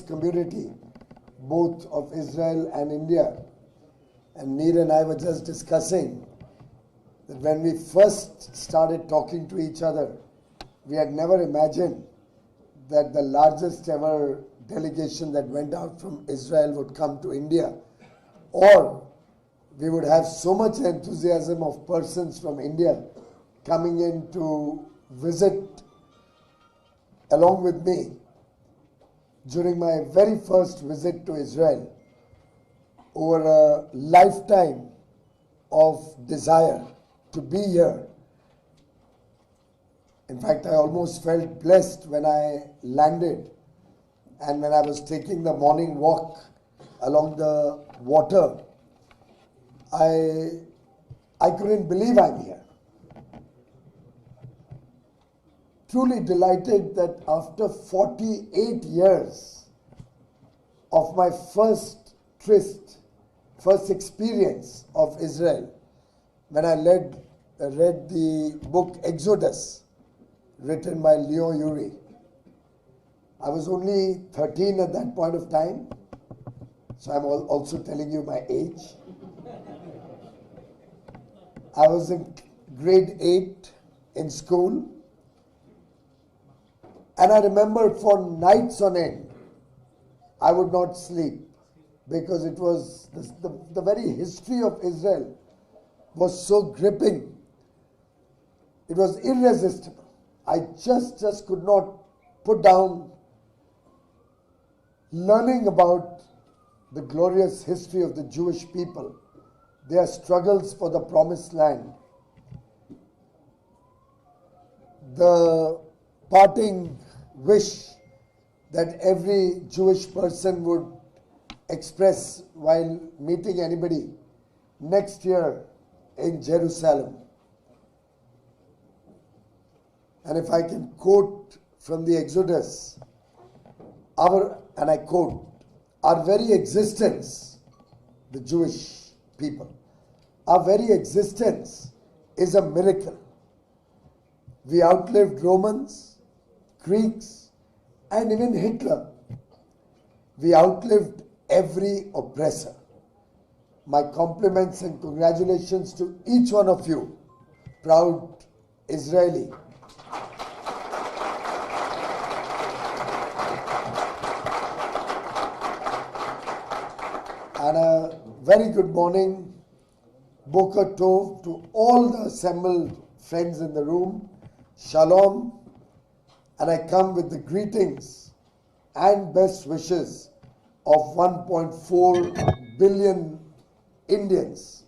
community, both of Israel and India. And Neer and I were just discussing that when we first started talking to each other, we had never imagined that the largest ever delegation that went out from Israel would come to India, or we would have so much enthusiasm of persons from India coming in to visit along with me during my very first visit to Israel, over a lifetime of desire to be here. In fact, I almost felt blessed when I landed and when I was taking the morning walk along the water. I couldn't believe I'm here. Truly delighted that after 48 years of my first experience of Israel, when I read the book Exodus, written by Leo Urey. I was only 13 at that point of time, so I'm also telling you my age. I was in grade 8 in school, and I remember for nights on end, I would not sleep because it was the very history of Israel was so gripping. It was irresistible. I just could not put down learning about the glorious history of the Jewish people, their struggles for the promised land, the parting wish that every Jewish person would express while meeting anybody next year in Jerusalem. And if I can quote from the Exodus, and I quote, our very existence, the Jewish people, our very existence is a miracle. We outlived Romans, Greeks, and even Hitler. We outlived every oppressor. My compliments and congratulations to each one of you, proud Israeli. And a very good morning, Boker Tov, to all the assembled friends in the room. Shalom. And I come with the greetings and best wishes of 1.4 billion Indians.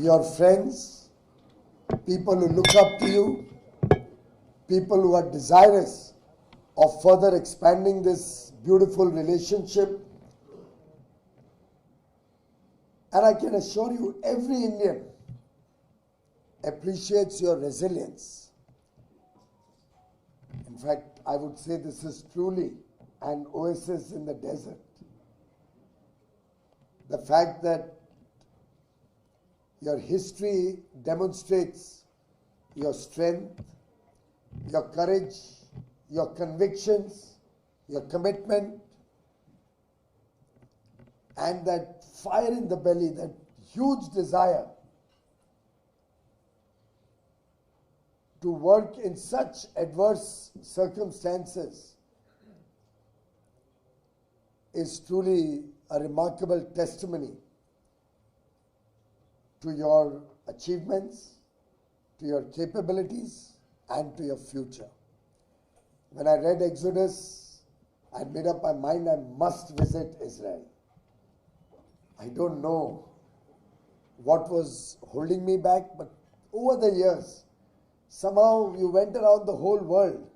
Your friends, people who look up to you, people who are desirous of further expanding this beautiful relationship. And I can assure you, every Indian appreciates your resilience. In fact, I would say this is truly an oasis in the desert. The fact that your history demonstrates your strength, your courage, your convictions, your commitment, and that fire in the belly, that huge desire to work in such adverse circumstances is truly a remarkable testimony to your achievements, to your capabilities, and to your future. When I read Exodus, I made up my mind I must visit Israel. I don't know what was holding me back, but over the years, somehow you went around the whole world.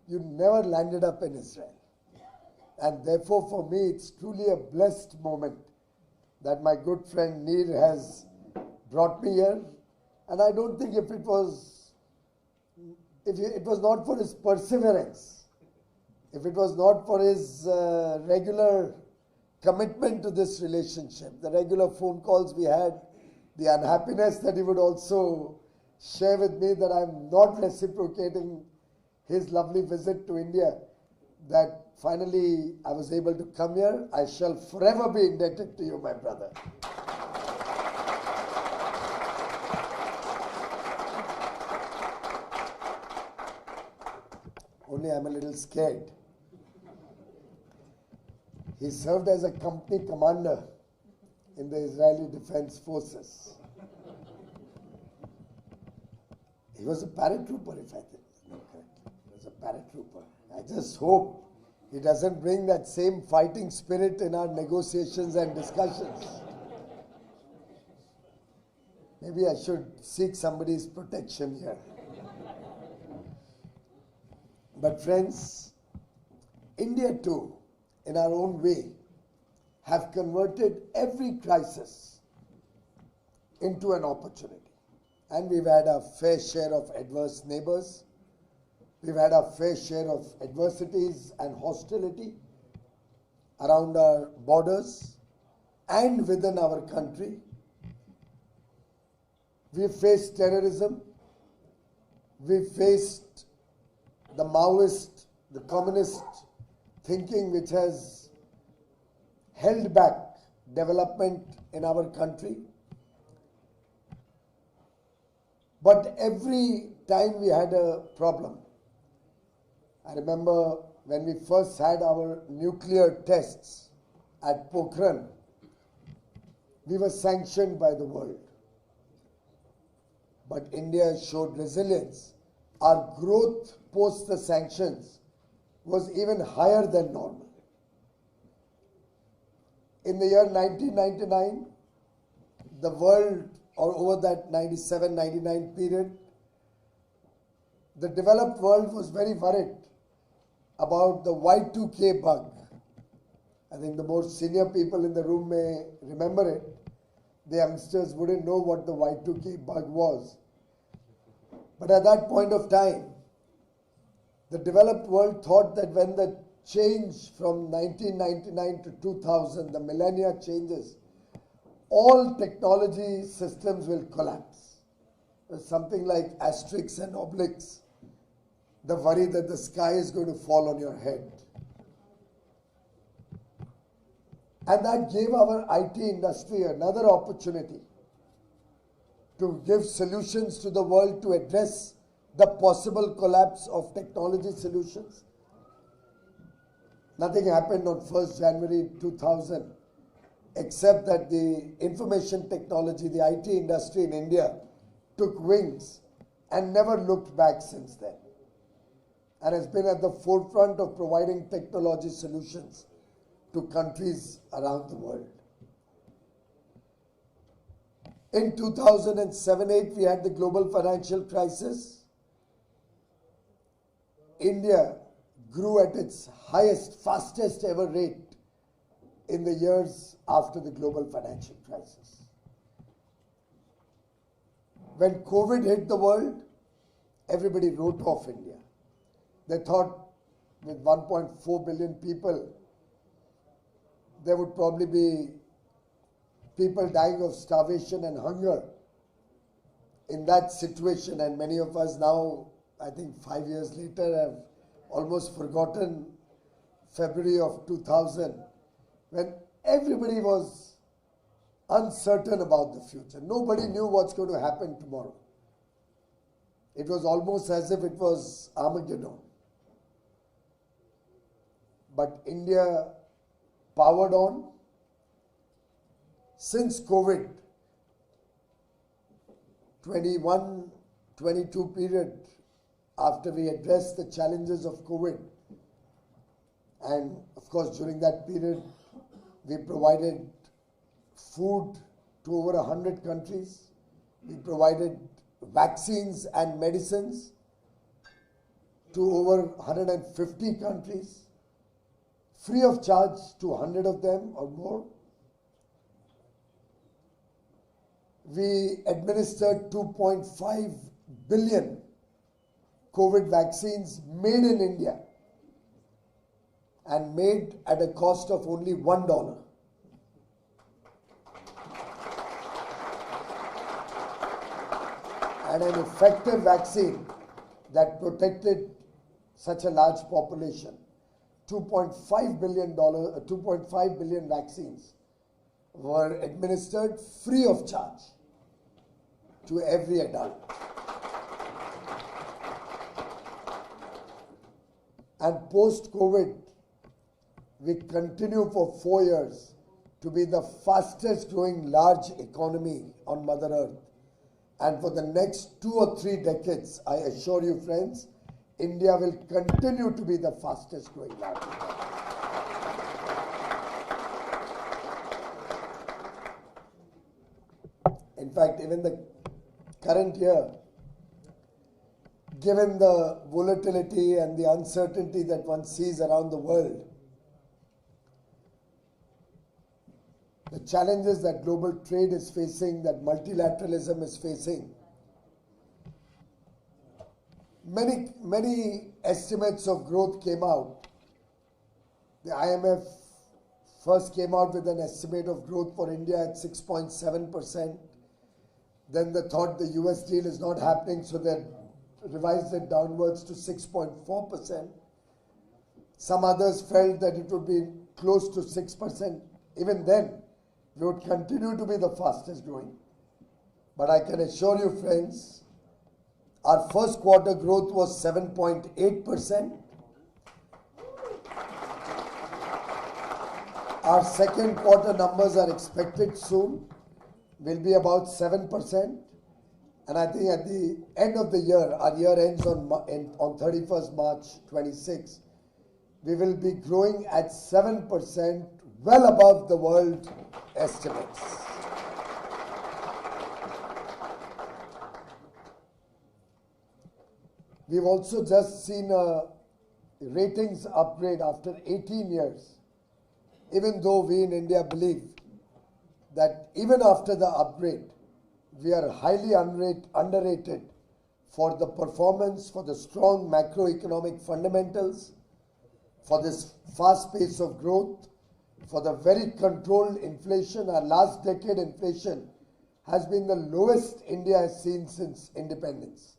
You never landed up in Israel. And therefore, for me, it's truly a blessed moment that my good friend Neer has brought me here. And I don't think if it was not for his perseverance, if it was not for his regular commitment to this relationship, the regular phone calls we had the unhappiness that he would also share with me that I'm not reciprocating his lovely visit to India, that finally I was able to come here. I shall forever be indebted to you, my brother. Only I'm a little scared. He served as a company commander in the Israeli Defense Forces. He was a paratrooper, if I think correctly. He was a paratrooper. I just hope he doesn't bring that same fighting spirit in our negotiations and discussions. Maybe I should seek somebody's protection here. But friends, India too, in our own way, have converted every crisis into an opportunity. And we've had a fair share of adverse neighbors. We've had a fair share of adversities and hostility around our borders and within our country. We've faced terrorism. We've faced the Maoist, the communist thinking which has held back development in our country. But every time we had a problem, I remember when we first had our nuclear tests at Pokhran, we were sanctioned by the world. But India showed resilience. Our growth post the sanctions was even higher than normal. In the year 1999, the world, or over that 97-99 period, the developed world was very worried about the Y2K bug. I think the more senior people in the room may remember it. The youngsters wouldn't know what the Y2K bug was. But at that point of time, the developed world thought that when the change from 1999 to 2000, the millennia changes, all technology systems will collapse. There's something like asterisks and obliques, the worry that the sky is going to fall on your head. And that gave our IT industry another opportunity to give solutions to the world to address the possible collapse of technology solutions. Nothing happened on 1st January 2000, except that the information technology, the IT industry in India took wings and never looked back since then, and has been at the forefront of providing technology solutions to countries around the world. In 2007-8, we had the global financial crisis. India grew at its highest, fastest ever rate in the years after the global financial crisis. When COVID hit the world, everybody wrote off India. They thought with 1.4 billion people, there would probably be people dying of starvation and hunger in that situation. And many of us now, I think 5 years later, have almost forgotten February of 2000, when everybody was uncertain about the future. Nobody knew what's going to happen tomorrow. It was almost as if it was Armageddon. But India powered on. Since COVID, 21-22 period, after we addressed the challenges of COVID, and of course during that period, we provided food to over 100 countries. We provided vaccines and medicines to over 150 countries, free of charge to 100 of them or more. We administered 2.5 billion COVID vaccines made in India and made at a cost of only $1. and an effective vaccine that protected such a large population. $2.5 billion vaccines were administered free of charge to every adult. And post-COVID, we continue for 4 years to be the fastest growing large economy on Mother Earth. And for the next 2 or 3 decades, I assure you friends, India will continue to be the fastest growing large economy. In fact, even the current year, given the volatility and the uncertainty that one sees around the world, the challenges that global trade is facing, that multilateralism is facing, many estimates of growth came out. The IMF first came out with an estimate of growth for India at 6.7%. Then they thought the US deal is not happening, so they revised it downwards to 6.4%. Some others felt that it would be close to 6%. Even then, we would continue to be the fastest growing. But I can assure you friends, our first quarter growth was 7.8%. Our second quarter numbers are expected soon, will be about 7%. And I think at the end of the year, our year ends on 31st March 26, we will be growing at 7%, well above the world estimates. We've also just seen a ratings upgrade after 18 years, even though we in India believe that even after the upgrade, we are highly underrated for the performance, for the strong macroeconomic fundamentals, for this fast pace of growth, for the very controlled inflation. Our last decade inflation has been the lowest India has seen since independence.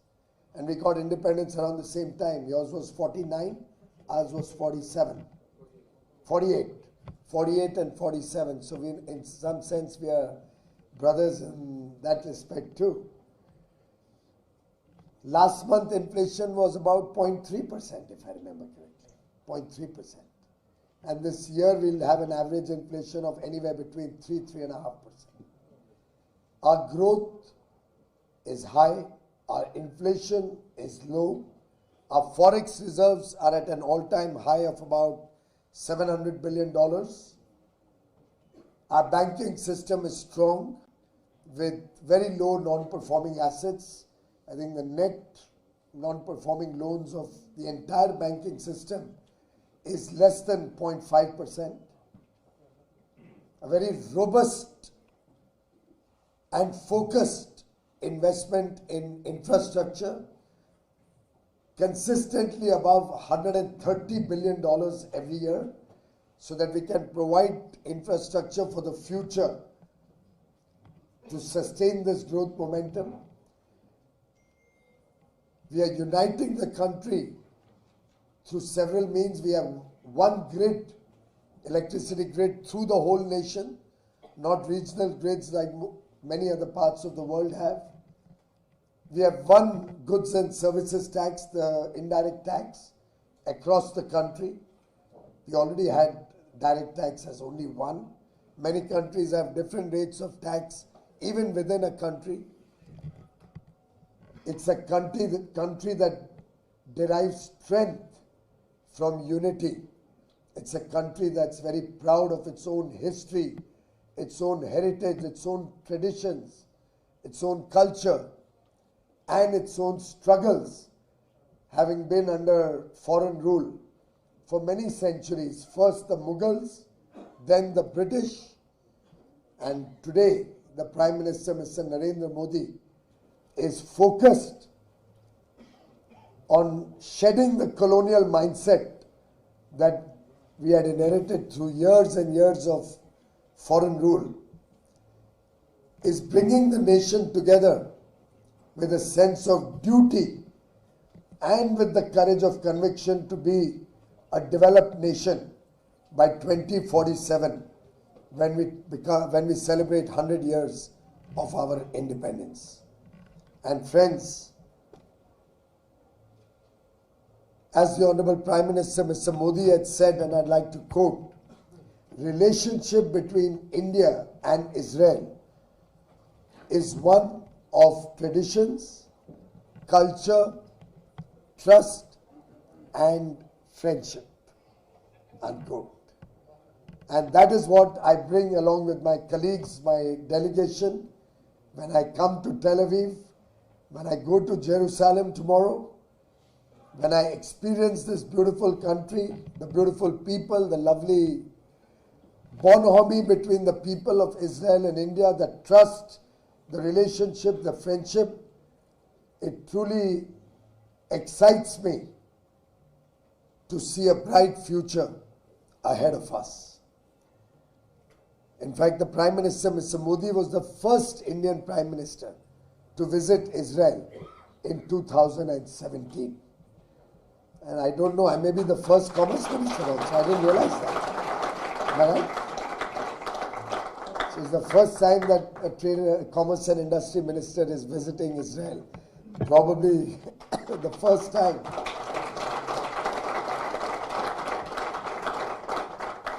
And we got independence around the same time. Yours was 49, ours was 47. 48 and 47. So we, in some sense, we are brothers in that respect too. Last month inflation was about 0.3%, if I remember correctly, 0.3%. And this year we'll have an average inflation of anywhere between 3–3.5%. Our growth is high, our inflation is low, our forex reserves are at an all-time high of about $700 billion. Our banking system is strong with very low non-performing assets. I think the net non-performing loans of the entire banking system is less than 0.5%. A very robust and focused investment in infrastructure, consistently above $130 billion every year, so that we can provide infrastructure for the future to sustain this growth momentum. We are uniting the country through several means. We have one grid, electricity grid through the whole nation, not regional grids like many other parts of the world have. We have one goods and services tax, the indirect tax, across the country. We already had direct tax as only one. Many countries have different rates of tax, even within a country. It's a country that derives strength from unity. It's a country that's very proud of its own history, its own heritage, its own traditions, its own culture, and its own struggles, having been under foreign rule for many centuries. First the Mughals, then the British, and today the Prime Minister, Mr. Narendra Modi, is focused on shedding the colonial mindset that we had inherited through years and years of foreign rule, is bringing the nation together with a sense of duty and with the courage of conviction to be a developed nation by 2047 when we celebrate 100 years of our independence. And friends, as the Honorable Prime Minister Mr. Modi had said, and I'd like to quote, relationship between India and Israel is one of traditions, culture, trust and friendship, unquote. And that is what I bring along with my colleagues, my delegation, when I come to Tel Aviv, when I go to Jerusalem tomorrow, when I experience this beautiful country, the beautiful people, the lovely bonhomie between the people of Israel and India, the trust, the relationship, the friendship, it truly excites me to see a bright future ahead of us. In fact, the Prime Minister, Mr. Modi, was the first Indian Prime Minister to visit Israel in 2017. And I don't know, I may be the first Commerce Minister also, I didn't realize that. Am I right? So it's the first time that a Commerce and Industry Minister is visiting Israel. Probably the first time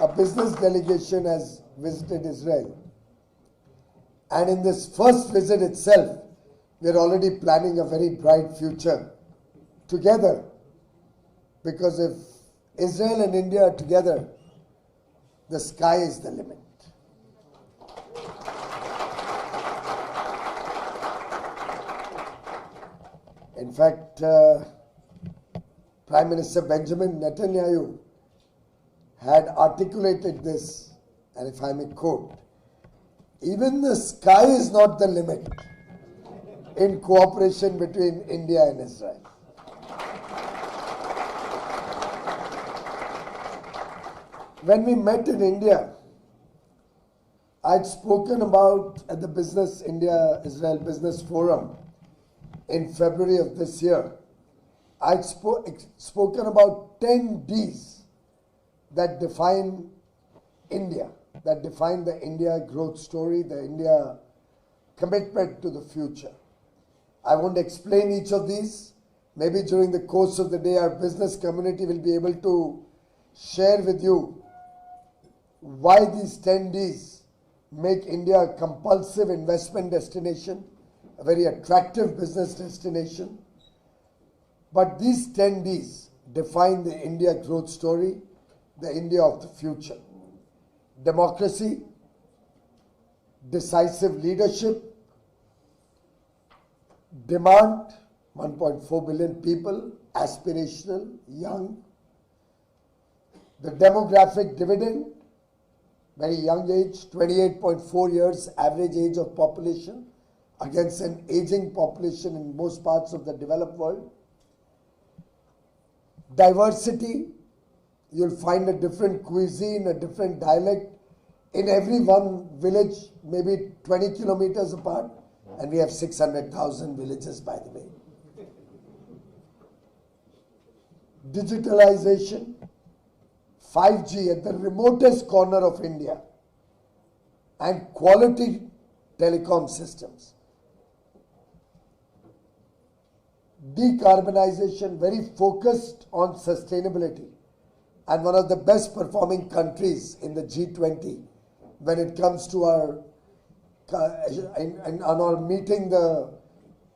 a business delegation has visited Israel. And in this first visit itself, we are already planning a very bright future together. Because if Israel and India are together, the sky is the limit. In fact, Prime Minister Benjamin Netanyahu had articulated this, and if I may quote, even the sky is not the limit in cooperation between India and Israel. When we met in India, I'd spoken about at the Business India-Israel Business Forum in February of this year. I'd spoken about 10 Ds that define India, that define the India growth story, the India commitment to the future. I won't explain each of these. Maybe during the course of the day, our business community will be able to share with you why these 10 Ds make India a compulsive investment destination, a very attractive business destination. But these 10 Ds define the India growth story, the India of the future. Democracy, decisive leadership, demand, 1.4 billion people, aspirational, young. The demographic dividend, very young age, 28.4 years average age of population against an aging population in most parts of the developed world. Diversity, you'll find a different cuisine, a different dialect in every one village, maybe 20 kilometers apart, and we have 600,000 villages, by the way. Digitalization, 5G at the remotest corner of India, and quality telecom systems. Decarbonization, very focused on sustainability, and one of the best performing countries in the G20 when it comes to our meeting the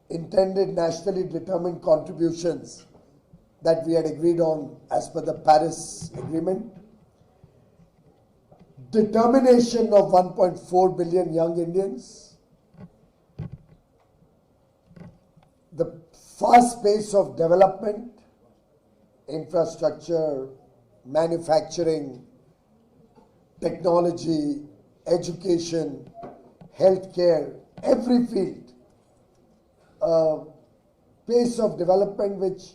intended nationally determined contributions that we had agreed on as per the Paris Agreement. Determination of 1.4 billion young Indians. The fast pace of development, infrastructure, manufacturing, technology, education, healthcare, every field. Pace of development which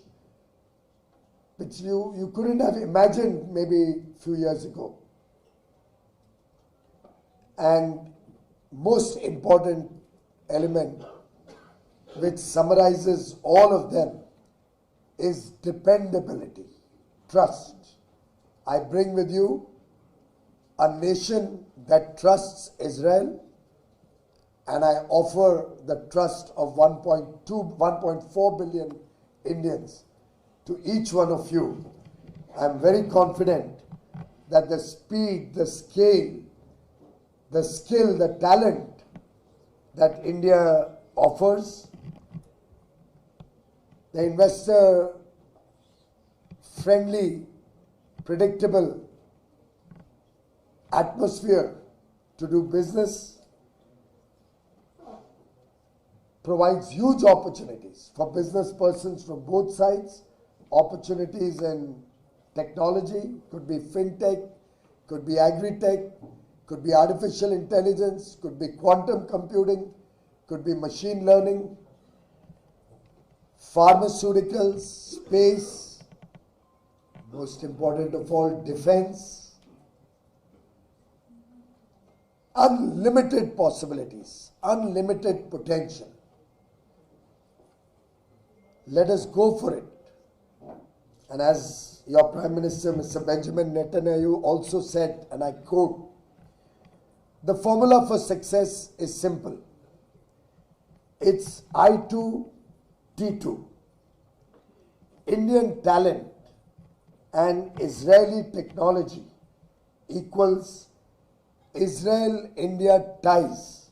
you couldn't have imagined maybe a few years ago. And most important element, which summarizes all of them, is dependability, trust. I bring with you a nation that trusts Israel, and I offer the trust of 1.4 billion Indians to each one of you. I'm very confident that the speed, the scale, the skill, the talent that India offers, the investor-friendly, predictable atmosphere to do business provides huge opportunities for business persons from both sides, opportunities in technology, could be fintech, could be agri-tech, could be artificial intelligence, could be quantum computing, could be machine learning, pharmaceuticals, space, most important of all, defense. Unlimited possibilities, unlimited potential. Let us go for it. And as your Prime Minister, Mr. Benjamin Netanyahu, also said, and I quote, the formula for success is simple. It's I2, T2. Indian talent and Israeli technology equals Israel-India ties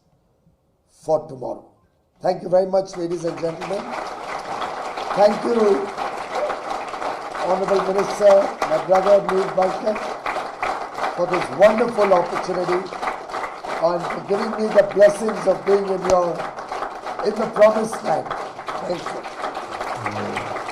for tomorrow. Thank you very much, ladies and gentlemen. Thank you, Honorable Minister, my brother Neil Balkan, for this wonderful opportunity and for giving me the blessings of being in the promised land. Thank you.